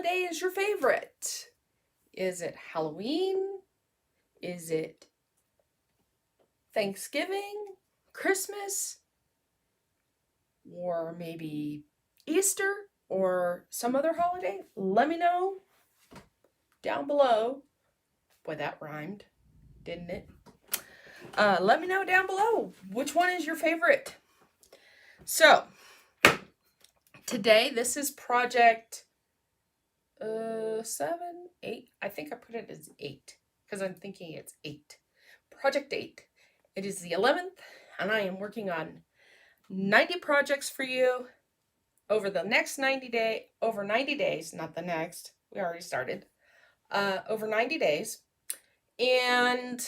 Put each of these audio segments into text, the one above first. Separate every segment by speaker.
Speaker 1: holiday is your favorite? Is it Halloween? Is it Thanksgiving? Christmas? Or maybe Easter? Or some other holiday? Let me know down below. Boy, that rhymed, didn't it? Let me know down below which one is your favorite. So, today this is project 7, 8. I think I put it as 8 because I'm thinking it's 8. Project 8. It is the 11th, and I am working on 90 projects for you over the next 90 days, not the next. We already started. Over 90 days. And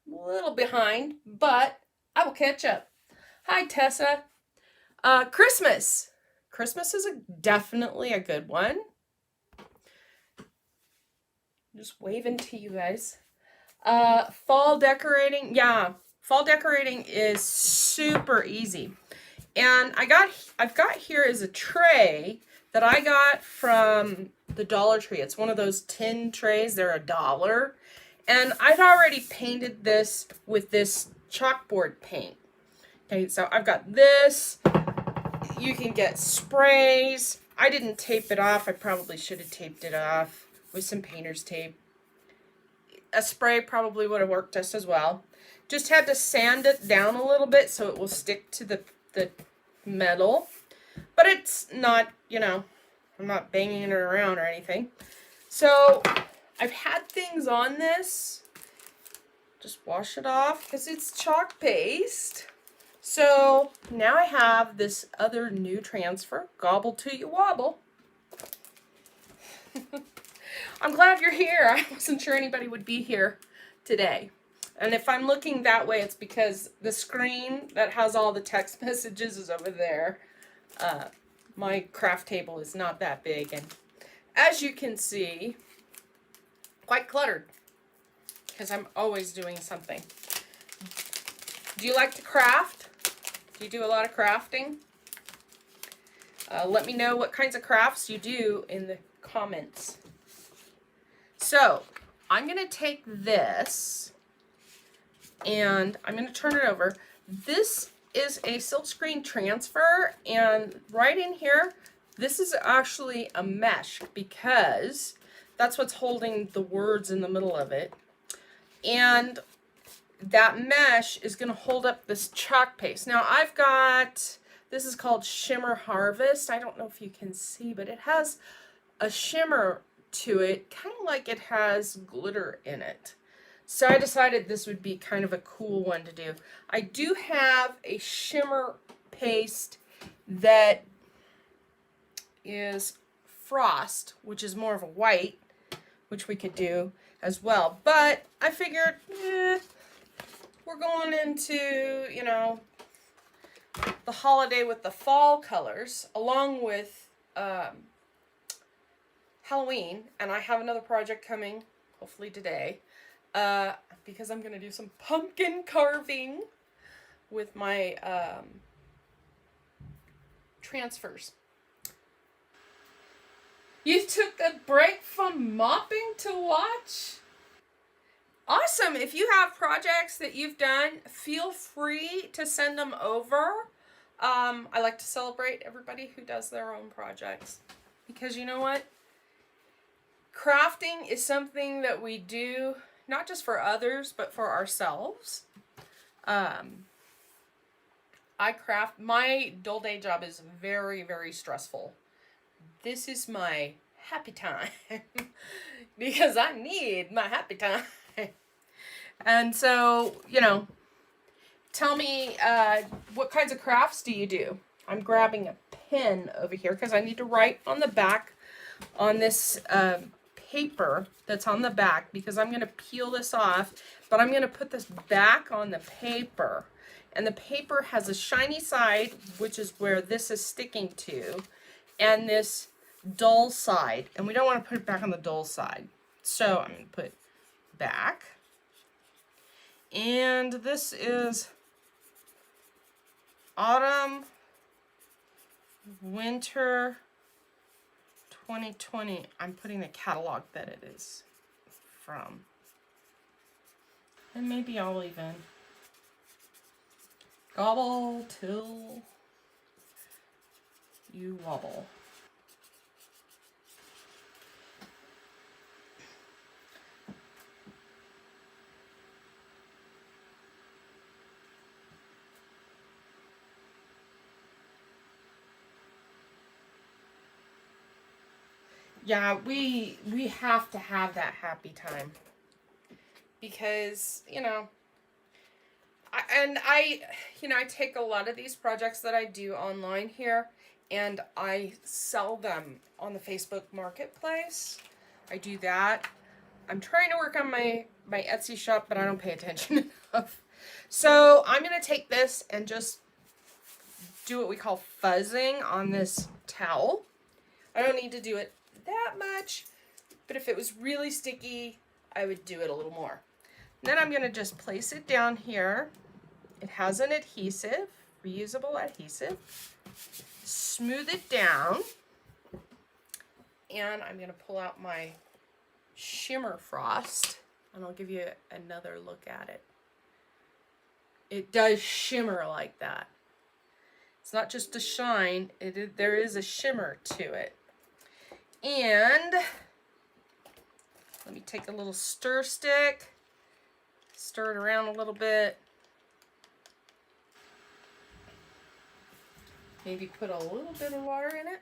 Speaker 1: a little behind, but I will catch up. Hi, Tessa. Christmas. Christmas is definitely a good one. Just waving to you guys. Fall decorating. Yeah, fall decorating is super easy. And I've got here is a tray that I got from the Dollar Tree. It's one of those tin trays. They're $1. And I've already painted this with this chalkboard paint. Okay, so I've got this. You can get sprays. I didn't tape it off. I probably should have taped it off with some painter's tape. A spray probably would have worked just as well. Just had to sand it down a little bit so it will stick to the metal. But it's not, I'm not banging it around or anything. So I've had things on this. Just wash it off because it's chalk paste. So now I have this other new transfer, Gobble to you Wobble. I'm glad you're here. I wasn't sure anybody would be here today. And if I'm looking that way, it's because the screen that has all the text messages is over there. My craft table is not that big. And as you can see, quite cluttered. Because I'm always doing something. Do you like to craft? Do you do a lot of crafting? Let me know what kinds of crafts you do in the comments. So, I'm going to take this and I'm going to turn it over. This is a silkscreen transfer, and right in here, this is actually a mesh because that's what's holding the words in the middle of it. And that mesh is going to hold up this chalk paste. Now I've got, this is called Shimmer Harvest. I don't know if you can see, but it has a shimmer to it, kind of like it has glitter in it. So I decided this would be kind of a cool one to do. I do have a shimmer paste that is frost, which is more of a white, which we could do as well. But I figured, we're going into, the holiday with the fall colors, along with Halloween, and I have another project coming, hopefully today, because I'm going to do some pumpkin carving with my transfers. You took a break from mopping to watch? Awesome. If you have projects that you've done, feel free to send them over. I like to celebrate everybody who does their own projects. Because you know what? Crafting is something that we do, not just for others, but for ourselves. I craft. My dull day job is very, very stressful. This is my happy time. Because I need my happy time. And so, tell me what kinds of crafts do you do? I'm grabbing a pen over here because I need to write on the back on this paper that's on the back, because I'm going to peel this off, but I'm going to put this back on the paper. And the paper has a shiny side, which is where this is sticking to, and this dull side. And we don't want to put it back on the dull side. So I'm going to put back. And this is autumn, winter 2020, I'm putting the catalog that it is from. And maybe I'll even gobble till you wobble. Yeah, we have to have that happy time because, you know, I take a lot of these projects that I do online here and I sell them on the Facebook Marketplace. I do that. I'm trying to work on my Etsy shop, but I don't pay attention enough. So I'm going to take this and just do what we call fuzzing on this towel. I don't need to do it that much, but if it was really sticky, I would do it a little more. And then I'm going to just place it down here. It has an adhesive, reusable adhesive. Smooth it down. And I'm going to pull out my shimmer frost and I'll give you another look at it. It does shimmer like that. It's not just a shine, there is a shimmer to it. And let me take a little stir stick, stir it around a little bit. Maybe put a little bit of water in it.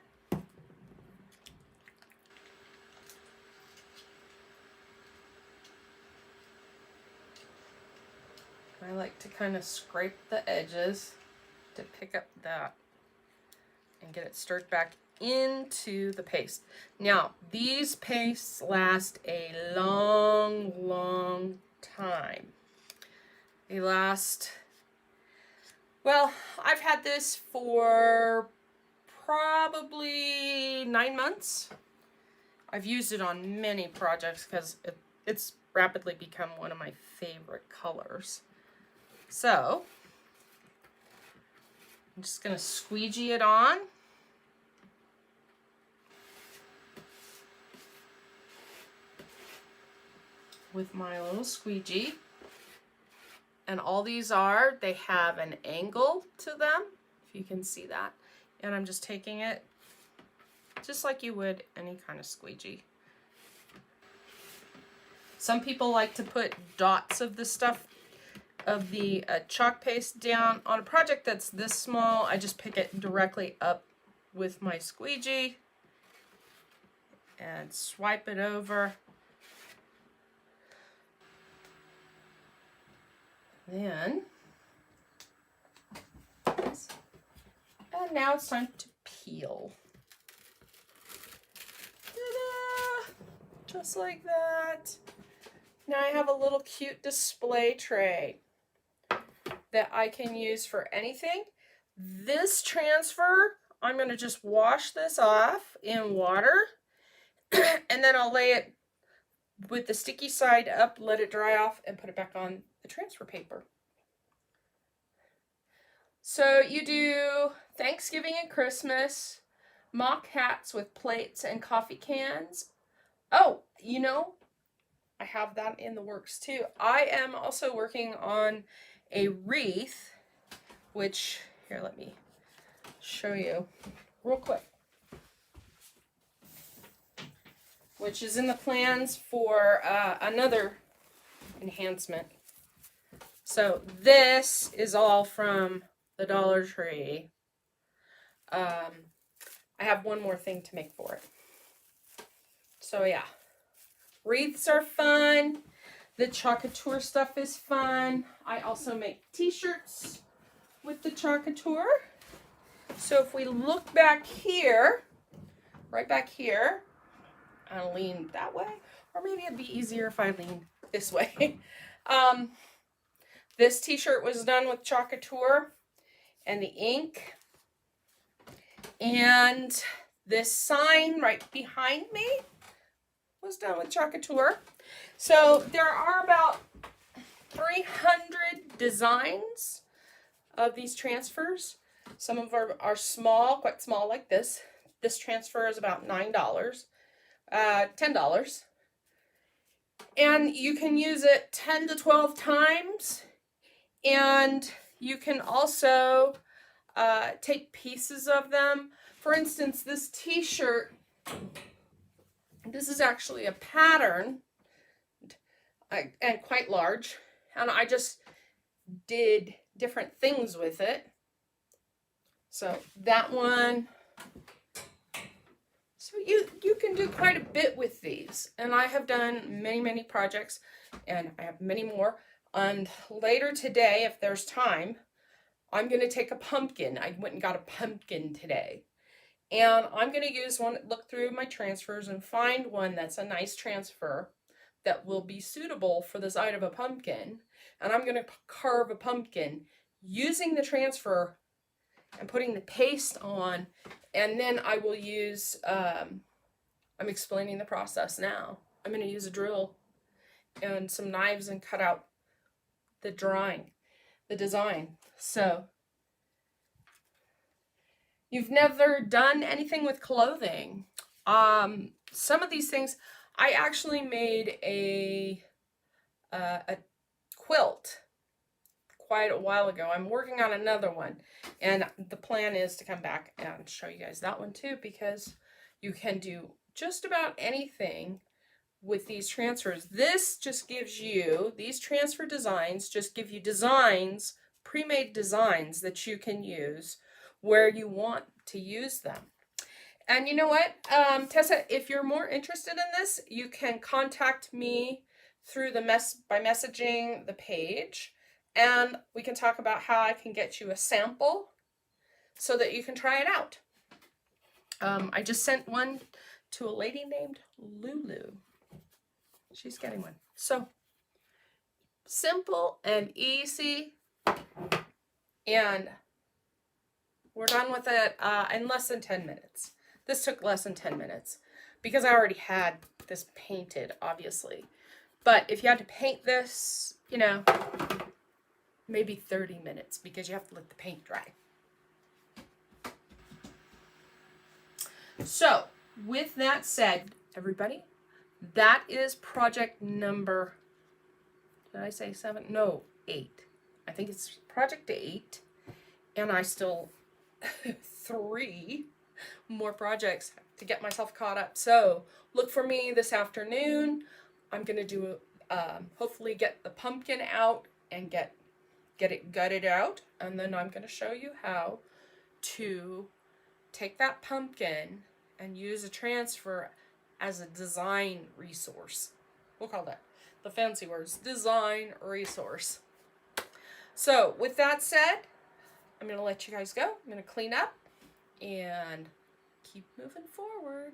Speaker 1: I like to kind of scrape the edges to pick up that and get it stirred back into the paste. Now, these pastes last a long, long time. They last, well, I've had this for probably 9 months. I've used it on many projects because it's rapidly become one of my favorite colors. So, I'm just going to squeegee it on. With my little squeegee. And all these they have an angle to them, if you can see that. And I'm just taking it just like you would any kind of squeegee. Some people like to put dots of the stuff, of the chalk paste down. On a project that's this small, I just pick it directly up with my squeegee and swipe it over. Then, and now it's time to peel. Ta-da! Just like that. Now I have a little cute display tray that I can use for anything. This transfer, I'm going to just wash this off in water and then I'll lay it with the sticky side up, let it dry off, and put it back on the transfer paper. So you do Thanksgiving and Christmas, mock hats with plates and coffee cans. Oh, you know, I have that in the works too. I am also working on a wreath, which, here, let me show you real quick. Which is in the plans for another enhancement. So this is all from the Dollar Tree. I have one more thing to make for it. So yeah, wreaths are fun. The Chocateur stuff is fun. I also make t-shirts with the Chocateur. So if we look back here, right back here, I'll lean that way, or maybe it'd be easier if I lean this way. This t-shirt was done with Chocateur and the ink. And this sign right behind me was done with Chocateur. So there are about 300 designs of these transfers. Some of them are small, quite small like this. This transfer is about $9, $10. And you can use it 10 to 12 times. And you can also take pieces of them. For instance, this t-shirt, this is actually a pattern and quite large. And I just did different things with it. So that one. So you can do quite a bit with these. And I have done many, many projects, and I have many more. And later today, if there's time, I'm going to take a pumpkin. I went and got a pumpkin today. And I'm going to use one, look through my transfers and find one that's a nice transfer that will be suitable for the side of a pumpkin. And I'm going to carve a pumpkin using the transfer and putting the paste on. And then I will use, I'm explaining the process now. I'm going to use a drill and some knives and cut out the drawing, the design. So you've never done anything with clothing. Some of these things, I actually made a quilt quite a while ago. I'm working on another one, and the plan is to come back and show you guys that one too, because you can do just about anything with these transfers. This just gives you, these transfer designs just give you designs, pre-made designs that you can use where you want to use them. And you know what, Tessa, if you're more interested in this, you can contact me through by messaging the page, and we can talk about how I can get you a sample so that you can try it out. I just sent one to a lady named Lulu. She's getting one. So simple and easy, and we're done with it in less than 10 minutes. This took less than 10 minutes because I already had this painted, obviously. But if you had to paint this, you know, maybe 30 minutes because you have to let the paint dry. So, with that said, everybody, that is project number, did I say 7? No, 8. I think it's project 8. And I still 3 more projects to get myself caught up. So, look for me this afternoon. I'm going to do, hopefully get the pumpkin out and get it gutted out. And then I'm going to show you how to take that pumpkin and use a transfer as a design resource. We'll call that the fancy words, design resource. So with that said, I'm going to let you guys go. I'm going to clean up and keep moving forward.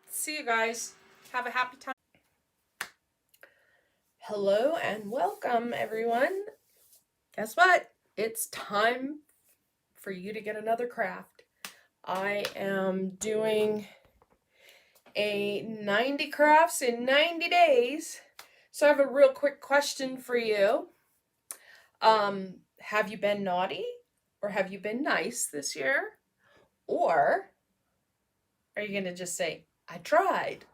Speaker 1: See you guys. Have a happy time. Hello and welcome, everyone. Guess what? It's time for you to get another craft. I am doing a 90 crafts in 90 days. So I have a real quick question for you. Have you been naughty or have you been nice this year? Or are you going to just say, I tried?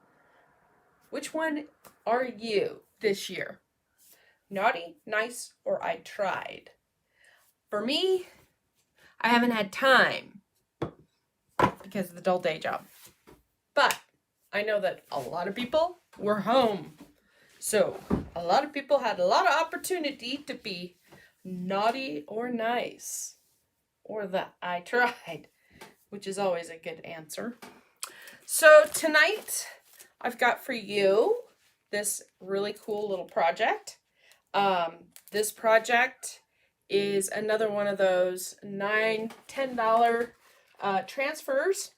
Speaker 1: Which one are you this year? Naughty, nice, or I tried? For me, I haven't had time because of the dull day job. But I know that a lot of people were home. So a lot of people had a lot of opportunity to be naughty or nice. Or the I tried, which is always a good answer. So tonight, I've got for you this really cool little project. This project is another one of those $9, $10 transfers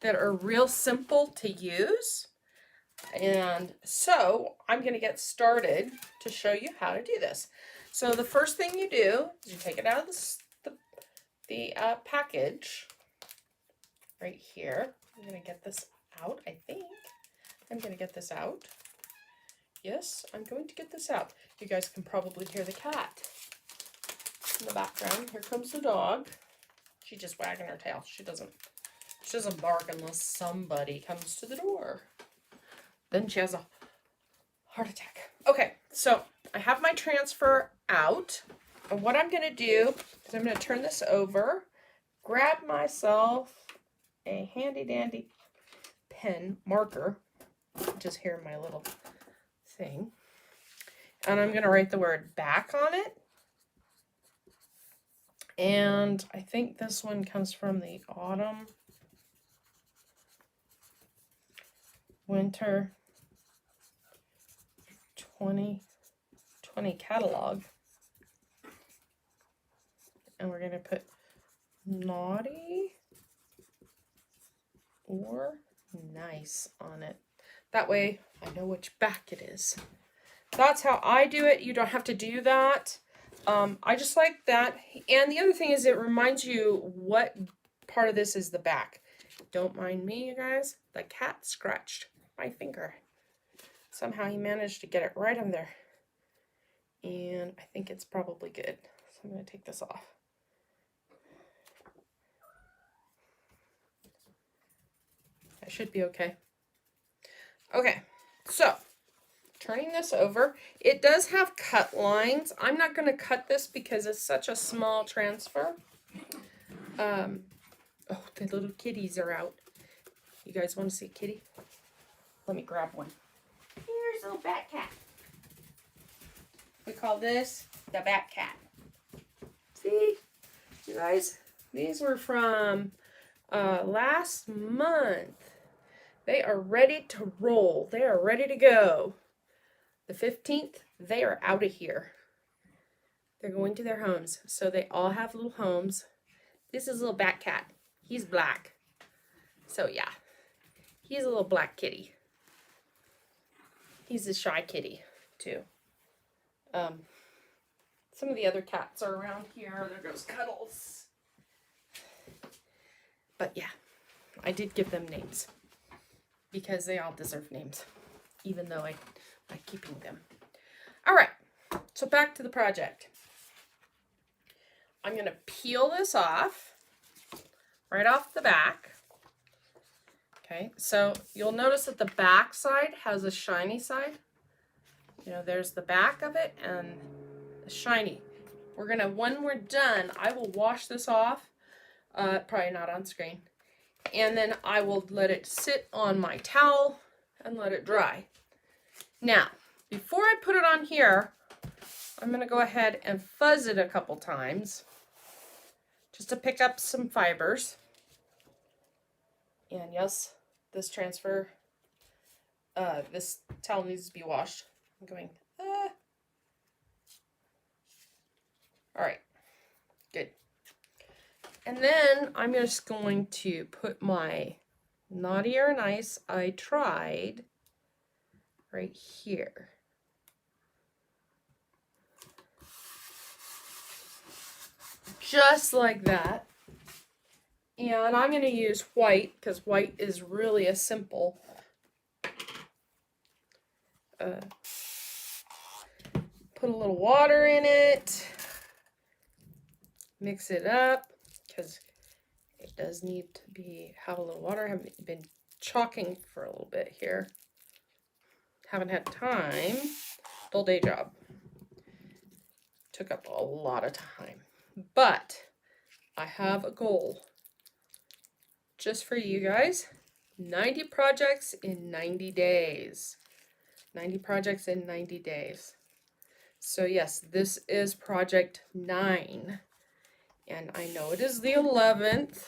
Speaker 1: that are real simple to use. And so I'm going to get started to show you how to do this. So the first thing you do is you take it out of the package right here. I'm going to get this out, I think. I'm going to get this out. Yes, I'm going to get this out. You guys can probably hear the cat in the background. Here comes the dog. She's just wagging her tail. She doesn't bark unless somebody comes to the door. Then she has a heart attack. Okay, so I have my transfer out. And what I'm going to do is I'm going to turn this over, grab myself a handy dandy pen marker, just here in my little thing. And I'm going to write the word back on it. And I think this one comes from the autumn, winter 2020 catalog. And we're going to put naughty or nice on it. That way I know which back it is. That's how I do it. You don't have to do that. I just like that. And the other thing is it reminds you what part of this is the back. Don't mind me, you guys. The cat scratched my finger. Somehow he managed to get it right on there. And I think it's probably good. So I'm going to take this off. That should be okay. Okay, so turning this over, it does have cut lines. I'm not going to cut this because it's such a small transfer. Oh, the little kitties are out. You guys want to see a kitty? Let me grab one. Here's a little bat cat. We call this the bat cat. See, you guys, these were from last month. They are ready to roll. They are ready to go. The 15th, they are out of here. They're going to their homes. So they all have little homes. This is a little bat cat. He's black. So yeah, he's a little black kitty. He's a shy kitty too. Some of the other cats are around here. There goes Cuddles. But yeah, I did give them names because they all deserve names, even though I like keeping them. All right, so back to the project. I'm going to peel this off right off the back. Okay, so you'll notice that the back side has a shiny side. You know, there's the back of it and the shiny. We're going to, when we're done, I will wash this off. Probably not on screen. And then I will let it sit on my towel and let it dry. Now, before I put it on here, I'm going to go ahead and fuzz it a couple times just to pick up some fibers. And yes, this transfer, this towel needs to be washed. I'm going, all right, good. And then I'm just going to put my Naughty or Nice I Tried right here. Just like that. And I'm going to use white because white is really a simple. Put a little water in it. Mix it up because it does need to have a little water. I haven't been chalking for a little bit here. Haven't had time. Full day job. Took up a lot of time. But I have a goal just for you guys. 90 projects in 90 days. 90 projects in 90 days. So yes, this is project 9. And I know it is the 11th.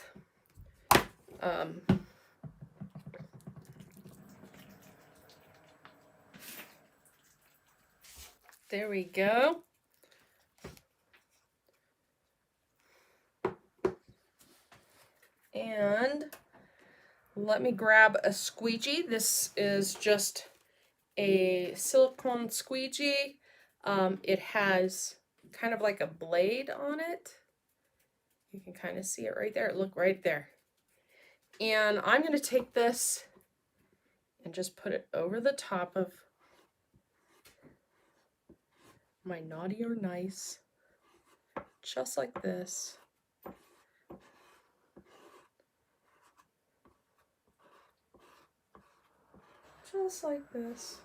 Speaker 1: There we go. And let me grab a squeegee. This is just a silicone squeegee. It has kind of like a blade on it. You can kind of see it right there. Look right there. And I'm going to take this and just put it over the top of my Naughty or Nice, just like this. Just like this.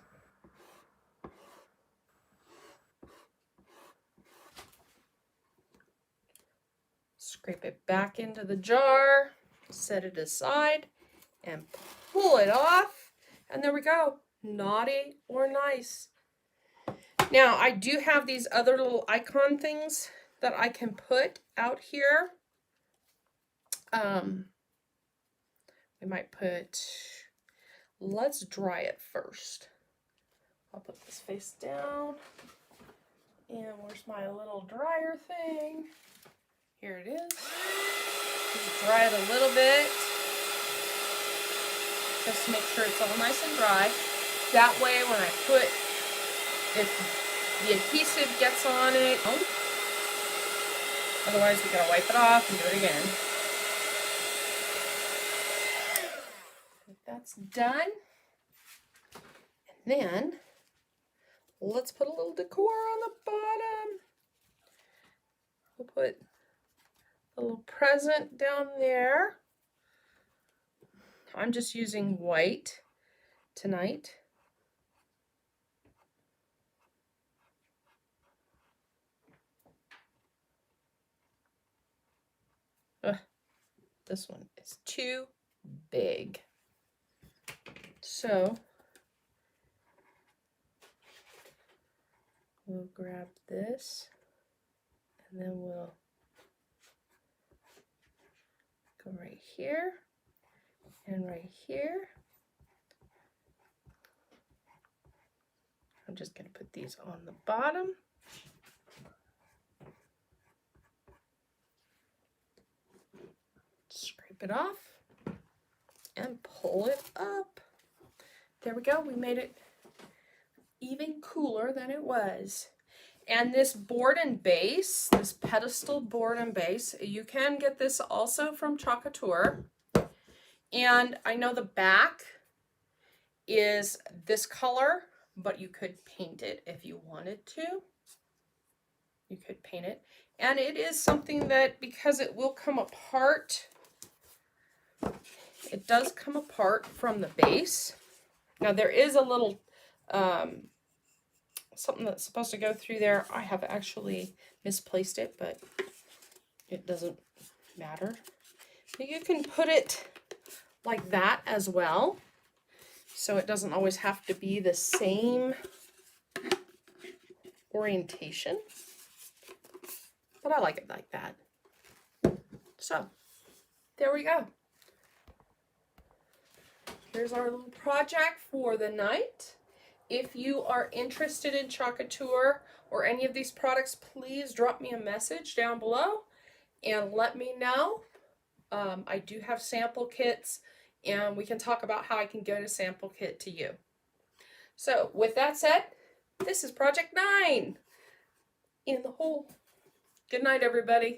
Speaker 1: Scrape it back into the jar, set it aside, and pull it off. And there we go. Naughty or nice. Now, I do have these other little icon things that I can put out here. We might put, let's dry it first. I'll put this face down. And where's my little dryer thing? Here it is. Just dry it a little bit. Just to make sure it's all nice and dry. That way when I put, if the adhesive gets on it, otherwise we gotta wipe it off and do it again. That's done. And then let's put a little decor on the bottom. We'll put a little present down there. I'm just using white tonight. This one is too big. So we'll grab this and then we'll go right here and right here. I'm just going to put these on the bottom. Scrape it off and pull it up. There we go. We made it even cooler than it was. And this board and base, this pedestal board and base, you can get this also from Chocateur. And I know the back is this color, but you could paint it if you wanted to. You could paint it. And it is something that, because it will come apart, it does come apart from the base. Now there is a little something that's supposed to go through there. I have actually misplaced it, but it doesn't matter. But you can put it like that as well, so it doesn't always have to be the same orientation. But I like it like that. So there we go. Here's our little project for the night. If you are interested in Chocateur or any of these products, please drop me a message down below and let me know. I do have sample kits, and we can talk about how I can get a sample kit to you. So with that said, this is Project 9 in the hole. Good night, everybody.